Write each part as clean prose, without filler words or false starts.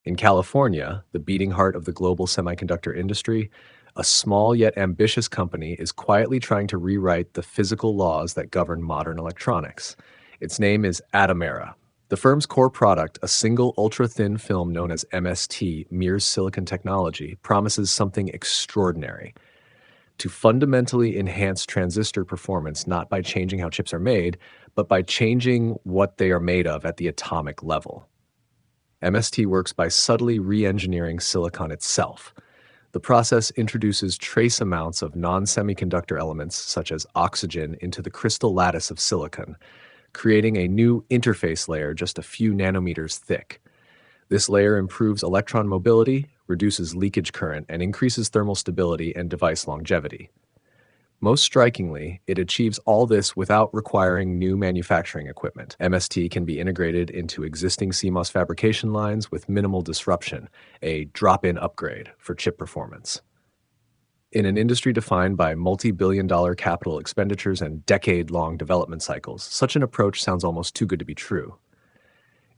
In California, the beating heart of the global semiconductor industry, a small yet ambitious company is quietly trying to rewrite the physical laws that govern modern electronics. Its name is Atomera. The firm's core product, a single ultra-thin film known as MST, mirrors silicon technology, promises something extraordinary: to fundamentally enhance transistor performance not by changing how chips are made, but by changing what they are made of at the atomic level. MST works by subtly re-engineering silicon itself. The process introduces trace amounts of non-semiconductor elements such as oxygen into the crystal lattice of silicon, creating a new interface layer just a few nanometers thick. This layer improves electron mobility, reduces leakage current, and increases thermal stability and device longevity. Most strikingly, it achieves all this without requiring new manufacturing equipment. MST can be integrated into existing CMOS fabrication lines with minimal disruption, a drop-in upgrade for chip performance. In an industry defined by multi-billion-dollar capital expenditures and decade-long development cycles, such an approach sounds almost too good to be true.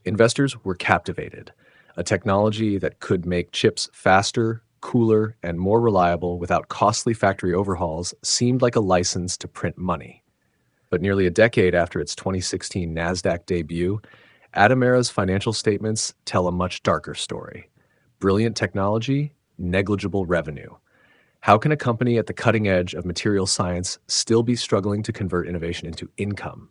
Investors were captivated. A technology that could make chips faster, cooler, and more reliable without costly factory overhauls seemed like a license to print money. But nearly a decade after its 2016 NASDAQ debut, Atomera's financial statements tell a much darker story. Brilliant technology, negligible revenue. How can a company at the cutting edge of material science still be struggling to convert innovation into income?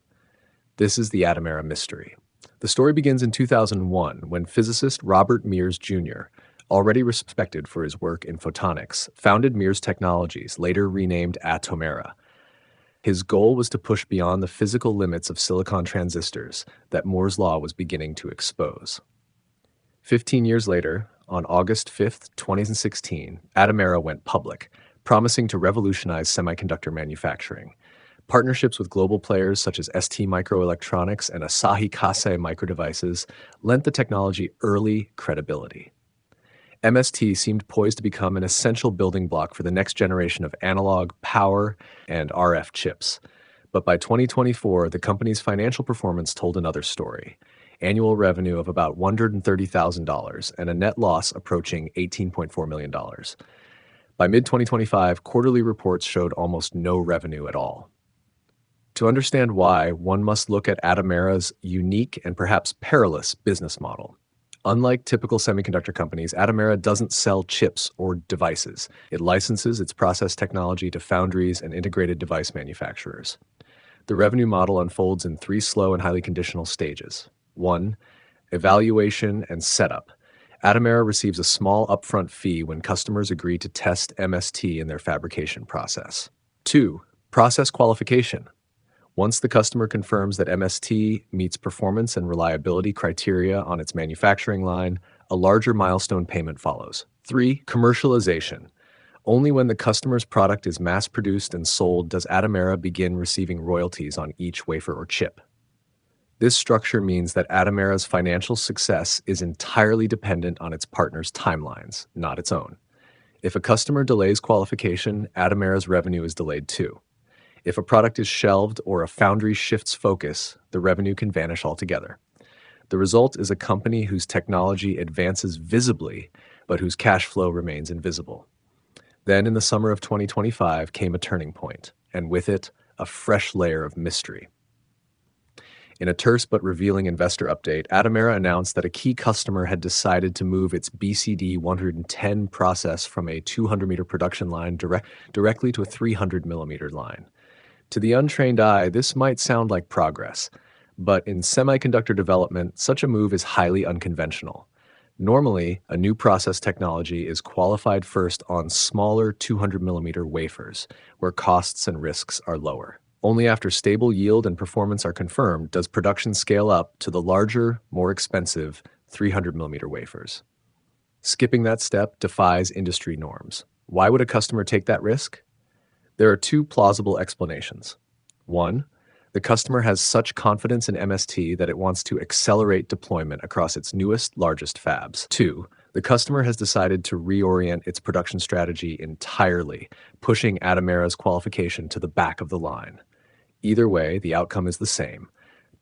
This is the Atomera mystery. The story begins in 2001 when physicist Robert Mears Jr., already respected for his work in photonics, founded Mears Technologies, later renamed Atomera. His goal was to push beyond the physical limits of silicon transistors that Moore's law was beginning to expose. 15 years later, on August 5, 2016, Atomera went public, promising to revolutionize semiconductor manufacturing. Partnerships with global players such as ST Microelectronics and Asahi Kasei Microdevices lent the technology early credibility. MST seemed poised to become an essential building block for the next generation of analog, power, and RF chips. But by 2024, the company's financial performance told another story: annual revenue of about $130,000 and a net loss approaching $18.4 million. By mid-2025, quarterly reports showed almost no revenue at all. To understand why, one must look at Atomera's unique and perhaps perilous business model. Unlike typical semiconductor companies, Atomera doesn't sell chips or devices. It licenses its process technology to foundries and integrated device manufacturers. The revenue model unfolds in three slow and highly conditional stages. 1. Evaluation and setup. Atomera receives a small upfront fee when customers agree to test MST in their fabrication process. 2. Process qualification. Once the customer confirms that MST meets performance and reliability criteria on its manufacturing line, a larger milestone payment follows. 3. Commercialization. Only when the customer's product is mass-produced and sold does Atomera begin receiving royalties on each wafer or chip. This structure means that Atomera's financial success is entirely dependent on its partners' timelines, not its own. If a customer delays qualification, Atomera's revenue is delayed too. If a product is shelved or a foundry shifts focus, the revenue can vanish altogether. The result is a company whose technology advances visibly, but whose cash flow remains invisible. Then in the summer of 2025 came a turning point, and with it, a fresh layer of mystery. In a terse but revealing investor update, Atomera announced that a key customer had decided to move its BCD 110 process from a 200-meter production line directly to a 300-millimeter line. To the untrained eye, this might sound like progress, but in semiconductor development, such a move is highly unconventional. Normally, a new process technology is qualified first on smaller 200-millimeter wafers, where costs and risks are lower. Only after stable yield and performance are confirmed does production scale up to the larger, more expensive 300-millimeter wafers. Skipping that step defies industry norms. Why would a customer take that risk? There are two plausible explanations. 1. The customer has such confidence in MST that it wants to accelerate deployment across its newest, largest fabs. 2. The customer has decided to reorient its production strategy entirely, pushing Atomera's qualification to the back of the line. Either way, the outcome is the same: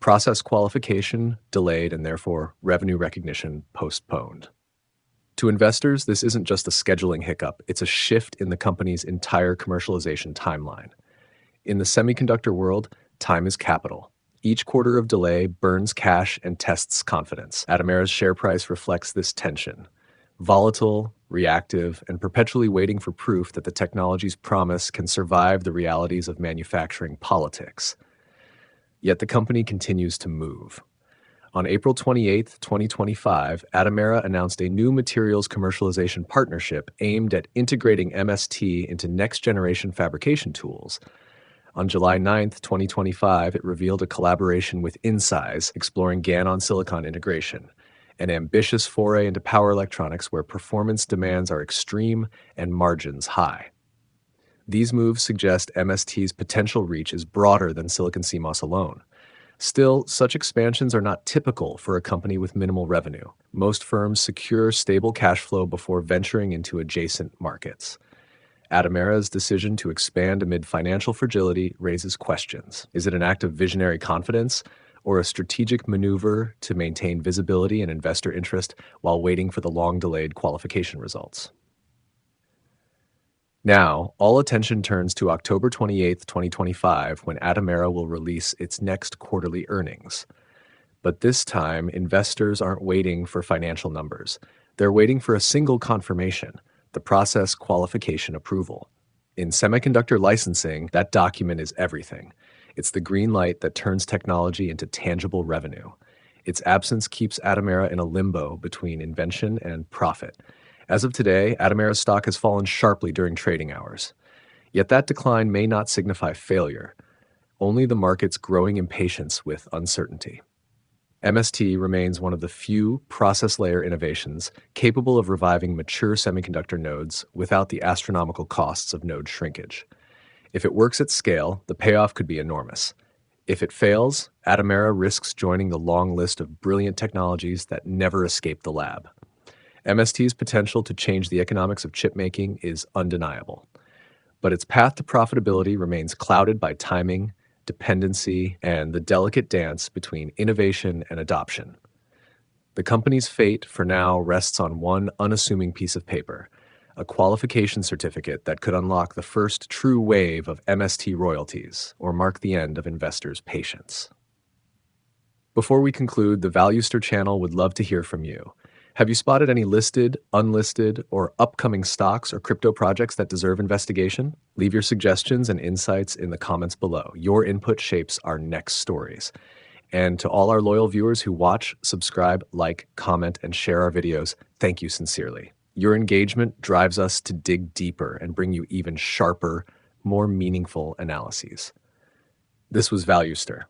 process qualification delayed and therefore revenue recognition postponed. To investors, this isn't just a scheduling hiccup, it's a shift in the company's entire commercialization timeline. In the semiconductor world, time is capital. Each quarter of delay burns cash and tests confidence. Atomera's share price reflects this tension. Volatile, reactive, and perpetually waiting for proof that the technology's promise can survive the realities of manufacturing politics. Yet the company continues to move. On April 28, 2025, Atomera announced a new materials commercialization partnership aimed at integrating MST into next-generation fabrication tools. On July 9, 2025, it revealed a collaboration with Insize, exploring GaN-on-silicon integration, an ambitious foray into power electronics where performance demands are extreme and margins high. These moves suggest MST's potential reach is broader than silicon CMOS alone. Still, such expansions are not typical for a company with minimal revenue. Most firms secure stable cash flow before venturing into adjacent markets. Atomera's decision to expand amid financial fragility raises questions. Is it an act of visionary confidence or a strategic maneuver to maintain visibility and investor interest while waiting for the long-delayed qualification results? Now, all attention turns to October 28, 2025, when Atomera will release its next quarterly earnings. But this time, investors aren't waiting for financial numbers. They're waiting for a single confirmation: the process qualification approval. In semiconductor licensing, that document is everything. It's the green light that turns technology into tangible revenue. Its absence keeps Atomera in a limbo between invention and profit. As of today, Atomera's stock has fallen sharply during trading hours. Yet that decline may not signify failure, only the market's growing impatience with uncertainty. MST remains one of the few process layer innovations capable of reviving mature semiconductor nodes without the astronomical costs of node shrinkage. If it works at scale, the payoff could be enormous. If it fails, Atomera risks joining the long list of brilliant technologies that never escape the lab. MST's potential to change the economics of chip making is undeniable, but its path to profitability remains clouded by timing, dependency, and the delicate dance between innovation and adoption. The company's fate for now rests on one unassuming piece of paper, a qualification certificate that could unlock the first true wave of MST royalties or mark the end of investors' patience. Before we conclude, the Valuester channel would love to hear from you. Have you spotted any listed, unlisted, or upcoming stocks or crypto projects that deserve investigation? Leave your suggestions and insights in the comments below. Your input shapes our next stories. And to all our loyal viewers who watch, subscribe, like, comment, and share our videos, thank you sincerely. Your engagement drives us to dig deeper and bring you even sharper, more meaningful analyses. This was Valuester.